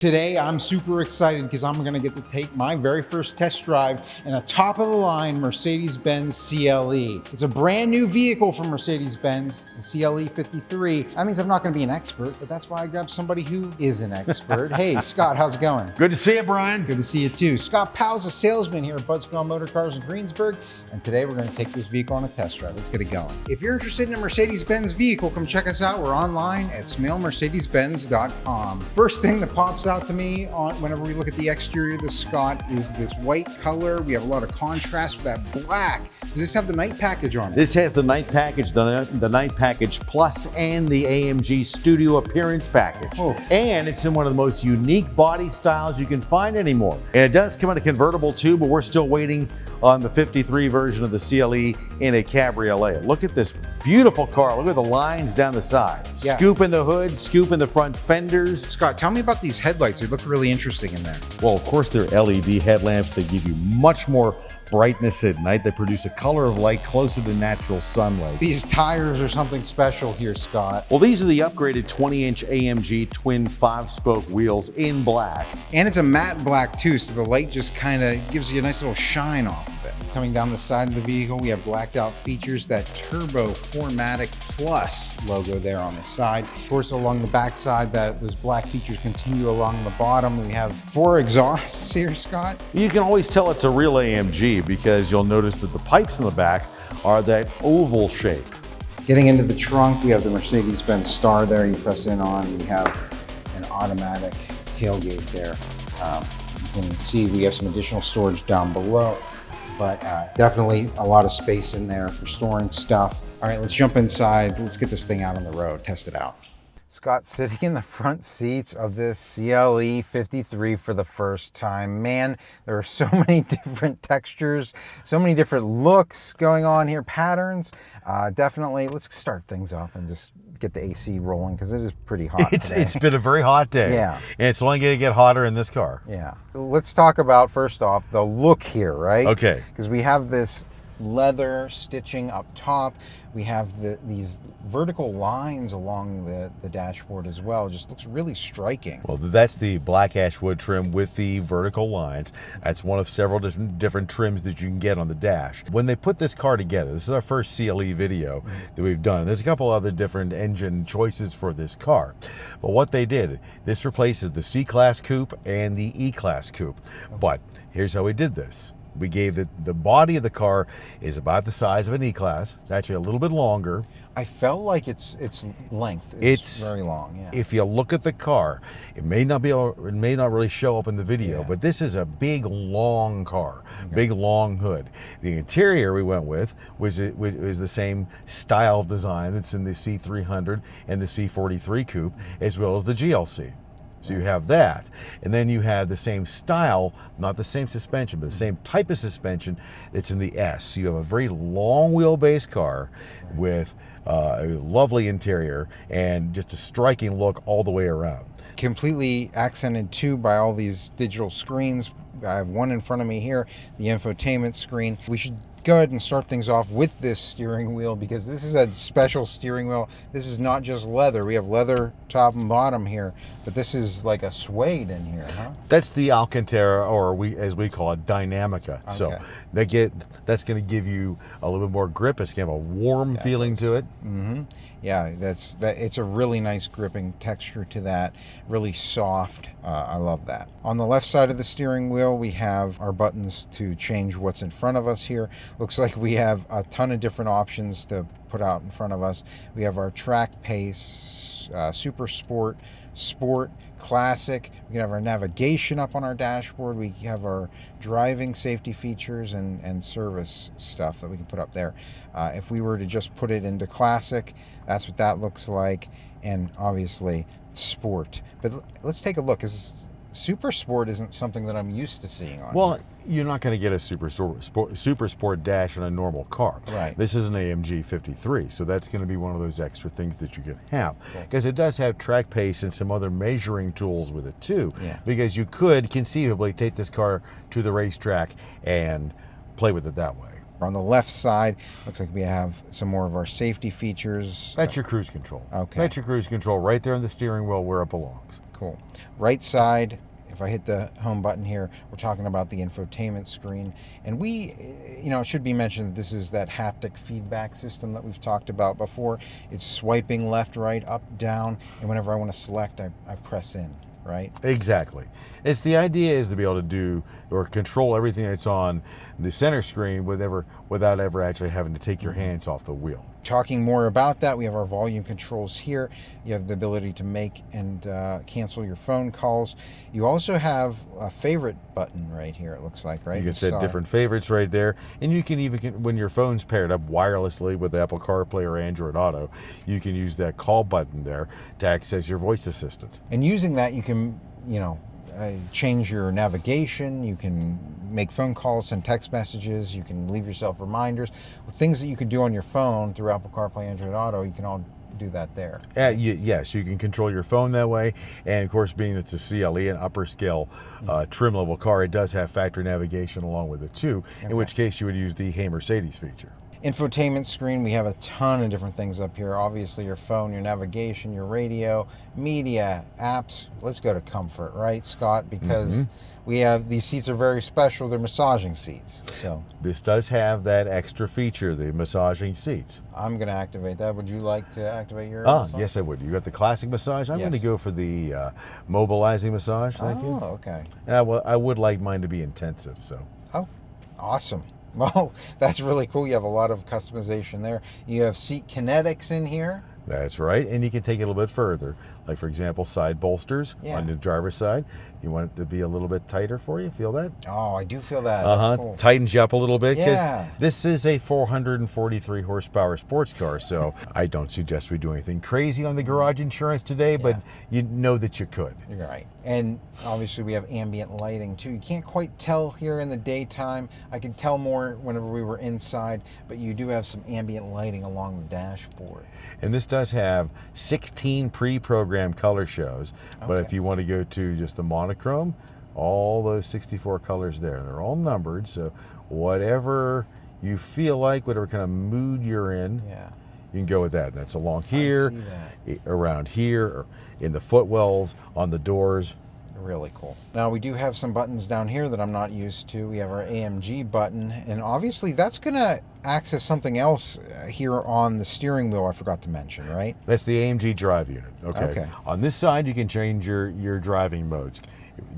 Today, I'm super excited because I'm going to get to take my very first test drive in a top-of-the-line Mercedes-Benz CLE. It's a brand new vehicle from Mercedes-Benz. It's the CLE 53. That means I'm not going to be an expert, but that's why I grabbed somebody who is an expert. Hey, Scott, how's it going? Good to see you, Brian. Good to see you too. Scott Powell's a salesman here at Smail Motor Cars in Greensburg, and today we're going to take this vehicle on a test drive. Let's get it going. If you're interested in a Mercedes-Benz vehicle, come check us out. We're online at smailmercedesbenz.com. First thing that pops out to me whenever we look at the exterior of the Scott is this white color. We have a lot of contrast with that black. Does this have the night package on it? This has the night package, the night package plus, and the AMG Studio Appearance package. Oh. And it's in one of the most unique body styles you can find anymore. And it does come in a convertible too, but we're still waiting on the 53 version of the CLE in a cabriolet. Look at this beautiful car. Look at the lines down the side. Yeah. Scoop in the hood, scoop in the front fenders. Scott, tell me about these headlights. They look really interesting in there. Well, of course, they're LED headlamps. They give you much more brightness at night. They produce a color of light closer to natural sunlight. These tires are something special here, Scott. Well, these are the upgraded 20-inch AMG twin 5-spoke wheels in black. And it's a matte black too, so the light just kind of gives you a nice little shine off of it. Coming down the side of the vehicle, we have blacked out features, that turbo 4Matic Plus logo there on the side. Of course, along the back side, those black features continue along the bottom. We have 4 exhausts here, Scott. You can always tell it's a real AMG because you'll notice that the pipes in the back are that oval shape. Getting into the trunk, we have the Mercedes-Benz star there. You press in on, we have an automatic tailgate there. You can see we have some additional storage down below, but definitely a lot of space in there for storing stuff. All right, let's jump inside. Let's get this thing out on the road, test it out. Scott sitting in the front seats of this CLE 53 for the first time. Man, there are so many different textures, so many different looks going on here, patterns. Definitely, let's start things up and just get the AC rolling because it is pretty hot today. It's been a very hot day. Yeah. And it's only going to get hotter in this car. Yeah. Let's talk about, first off, the look here, right? Okay. Because we have this leather stitching up top. We have these vertical lines along the dashboard as well. It just looks really striking. Well, that's the black ash wood trim with the vertical lines. That's one of several different trims that you can get on the dash. When they put this car together, this is our first CLE video that we've done. There's a couple other different engine choices for this car. But what they did, this replaces the C-Class Coupe and the E-Class Coupe. But here's how we did this. We gave the body of the car is about the size of an E-Class. It's actually a little bit longer. I felt like its length is very long. Yeah. If you look at the car, it may not really show up in the video, but this is a big long car, big long hood. The interior we went with was the same style of design that's in the C300 and the C43 Coupe, as well as the GLC. So you have that, and then you have the same style, not the same suspension, but the same type of suspension that's in the S. So you have a very long wheelbase car with a lovely interior and just a striking look all the way around. Completely accented too by all these digital screens. I have one in front of me here, the infotainment screen. We should go ahead and start things off with this steering wheel because this is a special steering wheel. This is not just leather. We have leather top and bottom here, but this is like a suede in here, huh? That's the Alcantara, or as we call it, Dynamica. Okay. So that's going to give you a little bit more grip. It's going to have a warm feeling to it. Mm-hmm. Yeah, it's a really nice gripping texture to that, really soft. I love that. On the left side of the steering wheel, we have our buttons to change what's in front of us here. Looks like we have a ton of different options to put out in front of us. We have our track pace, super sport, sport, classic. We can have our navigation up on our dashboard. We have our driving safety features and service stuff that we can put up there. If we were to just put it into classic, that's what that looks like. And obviously sport. But let's take a look. Super Sport isn't something that I'm used to seeing on. Well, you're not going to get a Super Sport dash on a normal car. Right. This is an AMG 53, so that's going to be one of those extra things that you can have. Because it does have track pace and some other measuring tools with it too. Yeah. Because you could conceivably take this car to the racetrack and play with it that way. On the left side, looks like we have some more of our safety features. That's your cruise control. Okay. That's your cruise control right there on the steering wheel where it belongs. cool. Right side, if I hit the home button here, we're talking about the infotainment screen. And we, it should be mentioned that this is that haptic feedback system that we've talked about before. It's swiping left, right, up, down, and whenever I want to select, I press in, right? Exactly. It's the idea is to be able to do or control everything that's on the center screen without ever actually having to take your hands off the wheel. Talking more about that, we have our volume controls here. You have the ability to make and cancel your phone calls. You also have a favorite button right here, it looks like, right? You can set different favorites right there. And you can even, when your phone's paired up wirelessly with Apple CarPlay or Android Auto, you can use that call button there to access your voice assistant. And using that, you can, change your navigation. You can make phone calls, send text messages. You can leave yourself reminders. Things that you could do on your phone through Apple CarPlay, Android Auto, you can all do that there. Yes, you can control your phone that way. And of course, being it's a CLE, an upper scale trim level car, it does have factory navigation along with it too, in which case you would use the Hey Mercedes feature. Infotainment screen, we have a ton of different things up here. Obviously your phone, your navigation, your radio, media, apps. Let's go to comfort, right, Scott? Because we have, these seats are very special. They're massaging seats. So this does have that extra feature, the massaging seats. I'm going to activate that. Would you like to activate your massage? Yes, I would. You got the classic massage. I'm going to go for the mobilizing massage. Thank you. Oh, okay. I would like mine to be intensive. So. Oh, awesome. Well, that's really cool. You have a lot of customization there. You have seat kinetics in here. That's right, and you can take it a little bit further. Like, for example, side bolsters on the driver's side. You want it to be a little bit tighter for you? Feel that? Oh, I do feel that. That's cool. Tightens you up a little bit. Yeah. This is a 443 horsepower sports car, so I don't suggest we do anything crazy on the garage insurance today, but you know that you could. You're right. And obviously we have ambient lighting too. You can't quite tell here in the daytime. I could tell more whenever we were inside, but you do have some ambient lighting along the dashboard. And this does have 16 pre-programmed color shows, but if you want to go to just the monochrome, all those 64 colors there, they're all numbered, so whatever you feel like, whatever kind of mood you're in, you can go with that. That's along here, around here, or in the footwells, on the doors. Really cool. Now we do have some buttons down here that I'm not used to. We have our AMG button, and obviously that's going to access something else here on the steering wheel I forgot to mention, right? That's the AMG drive unit. Okay. On this side, you can change your driving modes.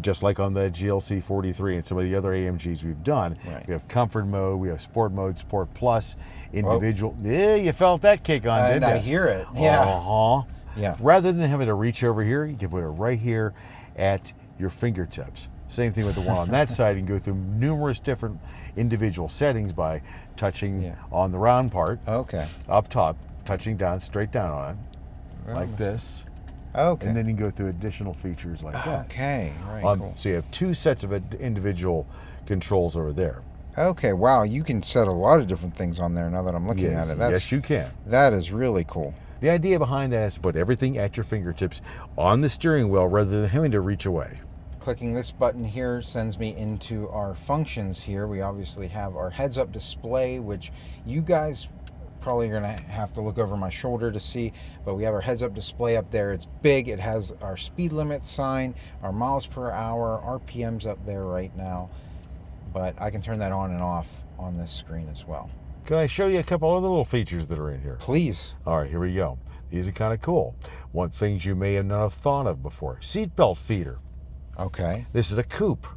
Just like on the GLC 43 and some of the other AMGs we've done. We have comfort mode, we have sport mode, sport plus, individual. Yeah, you felt that kick on, didn't you? I hear it. Yeah. Yeah. Rather than having to reach over here, you can put it right here at your fingertips. Same thing with the one on that side. You can go through numerous different individual settings by touching on the round part. Up top, touching down, straight down on it, like this. And then you can go through additional features like that. Right, cool. So you have two sets of individual controls over there. Wow, you can set a lot of different things on there now that I'm looking at it. Yes, you can. That is really cool. The idea behind that is to put everything at your fingertips on the steering wheel rather than having to reach away. Clicking this button here sends me into our functions here. We obviously have our heads-up display, which you guys probably are going to have to look over my shoulder to see, but we have our heads-up display up there. It's big. It has our speed limit sign, our miles per hour, RPMs up there right now, but I can turn that on and off on this screen as well. Can I show you a couple other little features that are in here? Please. All right, here we go. These are kind of cool. One things you may have not have thought of before. Seatbelt feeder. This is a coupe.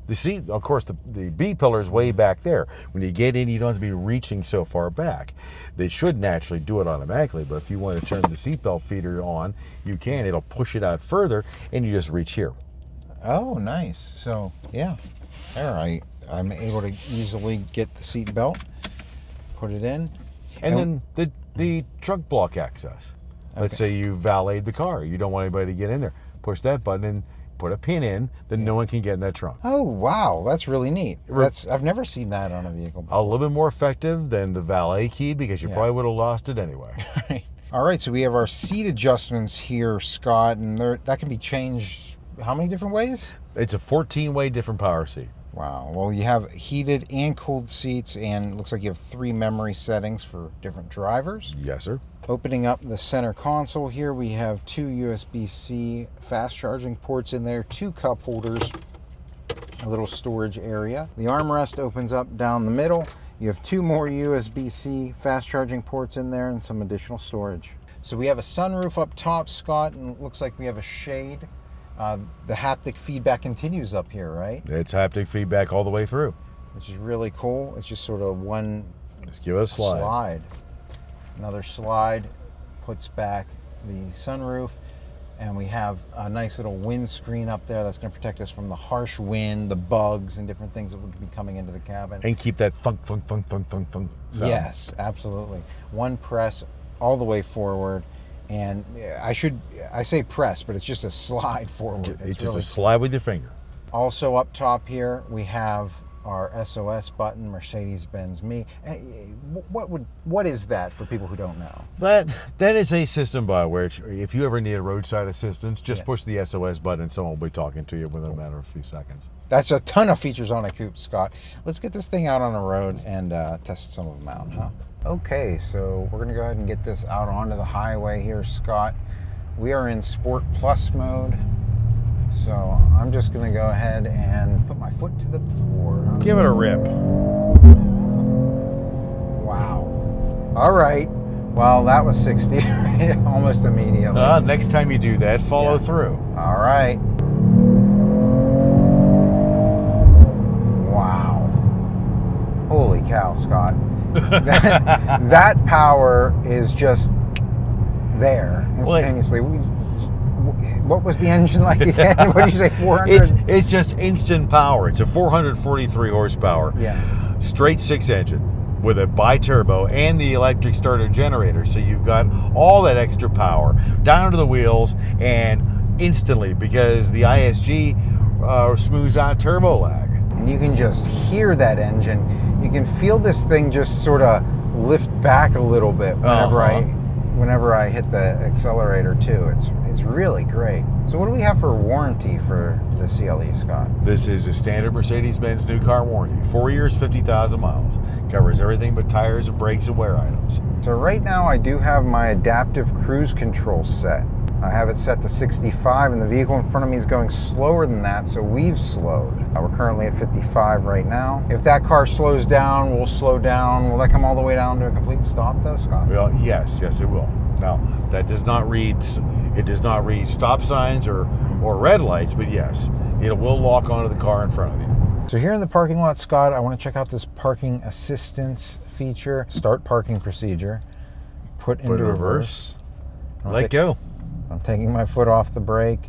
The seat, of course, the B pillar is way back there. When you get in, you don't have to be reaching so far back. They should naturally do it automatically, but if you want to turn the seatbelt feeder on, you can. It'll push it out further, and you just reach here. Oh, nice. So, yeah. All right. I'm able to easily get the seat belt, put it in. And then the trunk block access. Let's say you valeted the car. You don't want anybody to get in there. Push that button and put a pin in, then no one can get in that trunk. Oh, wow. That's really neat. I've never seen that on a vehicle before. A little bit more effective than the valet key because you probably would have lost it anyway. All right, so we have our seat adjustments here, Scott, and that can be changed how many different ways? It's a 14-way different power seat. Wow. Well, you have heated and cooled seats, and it looks like you have 3 memory settings for different drivers. Yes, sir. Opening up the center console here, we have 2 USB-C fast charging ports in there, 2 cup holders, a little storage area. The armrest opens up down the middle. You have 2 more USB-C fast charging ports in there and some additional storage. So we have a sunroof up top, Scott, and it looks like we have a shade. The haptic feedback continues up here, right? It's haptic feedback all the way through. Which is really cool. It's just sort of one Let's give it a slide. Another slide puts back the sunroof, and we have a nice little windscreen up there that's going to protect us from the harsh wind, the bugs, and different things that would be coming into the cabin. And keep that thunk, thunk, thunk, thunk, thunk, thunk sound. Yes, absolutely. One press all the way forward. And I say press, but it's just a slide forward. It's just really a slide with your finger. Also up top here, we have our SOS button, Mercedes-Benz Me. What is that for people who don't know? That is a system by which if you ever need a roadside assistance, just push the SOS button and someone will be talking to you within a matter of a few seconds. That's a ton of features on a coupe, Scott. Let's get this thing out on the road and test some of them out, huh? Okay, so we're gonna go ahead and get this out onto the highway here, Scott. We are in Sport Plus mode, so I'm just gonna go ahead and put my foot to the floor. Give it a rip. Wow. All right. Well, that was 60 almost immediately. Next time you do that, follow through. All right. Wow. Holy cow, Scott. that power is just there instantaneously. What was the engine like again? What did you say, 400? It's just instant power. It's a 443 horsepower, straight 6 engine with a bi-turbo and the electric starter generator. So you've got all that extra power down to the wheels and instantly, because the ISG smooths out turbo lag. And you can just hear that engine. You can feel this thing just sort of lift back a little bit whenever I hit the accelerator too. It's really great. So what do we have for warranty for the CLE, Scott? This is a standard Mercedes-Benz new car warranty. 4 years, 50,000 miles. Covers everything but tires and brakes and wear items. So right now I do have my adaptive cruise control set. I have it set to 65, and the vehicle in front of me is going slower than that, so we've slowed. We're currently at 55 right now. If that car slows down, we'll slow down. Will that come all the way down to a complete stop though, Scott? Well, yes, it will. Now, that does not read stop signs or red lights, but yes, it will lock onto the car in front of you. So here in the parking lot, Scott, I want to check out this parking assistance feature. Start parking procedure. Put into reverse. Let go. I'm taking my foot off the brake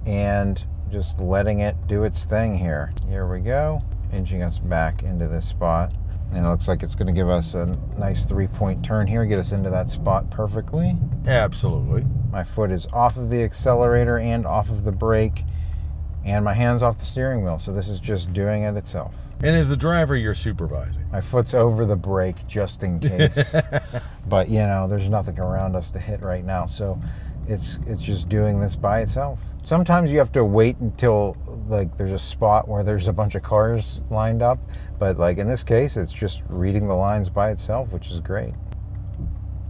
and just letting it do its thing here. Here we go, inching us back into this spot. And it looks like it's going to give us a nice 3-point turn here, get us into that spot perfectly. Absolutely. My foot is off of the accelerator and off of the brake, and my hand's off the steering wheel. So this is just doing it itself. And as the driver, you're supervising. My foot's over the brake just in case. But you know, there's nothing around us to hit right now. So it's just doing this by itself. Sometimes you have to wait until like there's a spot where there's a bunch of cars lined up, but like in this case, it's just reading the lines by itself, which is great.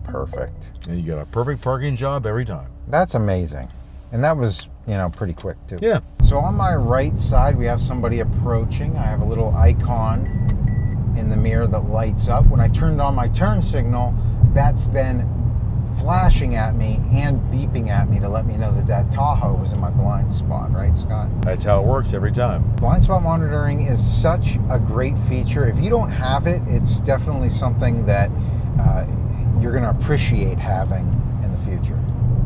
Perfect. And you got a perfect parking job every time. That's amazing. And that was, you know, pretty quick too. Yeah. So on my right side, we have somebody approaching. I have a little icon in the mirror that lights up. When I turned on my turn signal, that's then flashing at me and beeping at me to let me know that that Tahoe was in my blind spot, right, Scott? That's how it works every time. Blind spot monitoring is such a great feature. If you don't have it, it's definitely something that you're going to appreciate having in the future.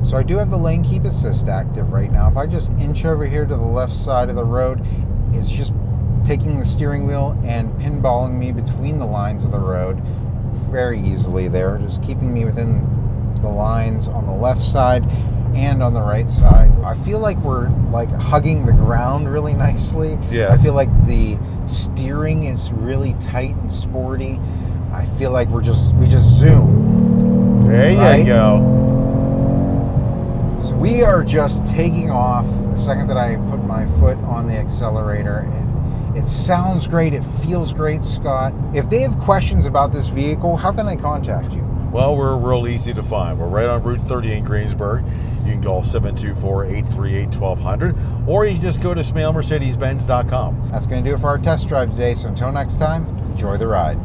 So I do have the lane keep assist active right now. If I just inch over here to the left side of the road, it's just taking the steering wheel and pinballing me between the lines of the road very easily there, just keeping me within the lines on the left side and on the right side. I feel like we're like hugging the ground really nicely. Yes. I feel like the steering is really tight and sporty. I feel like we just zoom. There you go. So we are just taking off the second that I put my foot on the accelerator, It sounds great. It feels great, Scott. If they have questions about this vehicle, how can they contact you? Well, we're real easy to find. We're right on Route 30 in Greensburg. You can call 724-838-1200, or you can just go to SmailMercedes-Benz.com. That's going to do it for our test drive today. So until next time, enjoy the ride.